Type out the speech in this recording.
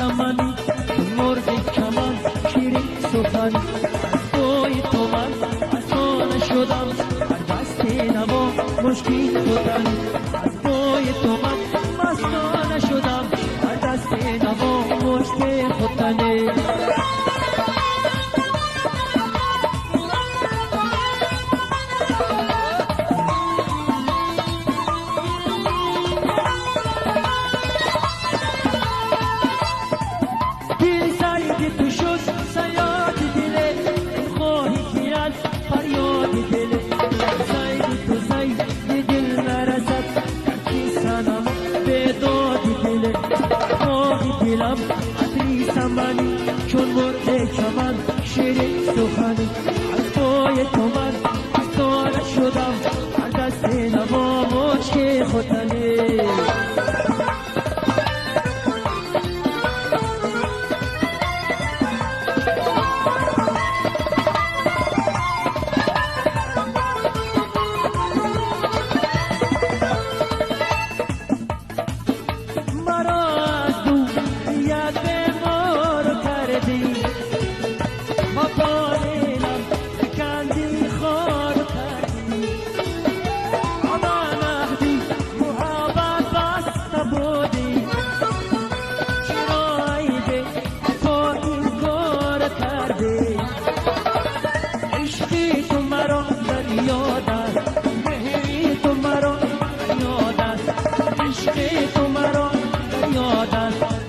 زمانی مرد کمان شیرین سخن از توی تو من افسانه شدم هر دست نوا مشکین بودن از توی تو من مستانه شدم هر دست نوا مشکین بودن عطری سمانی چون مرد کمان شیرین سخنی از پای تو من افسانه شدم هر دست نوا مشک ختنی عشق تو مرا یاد است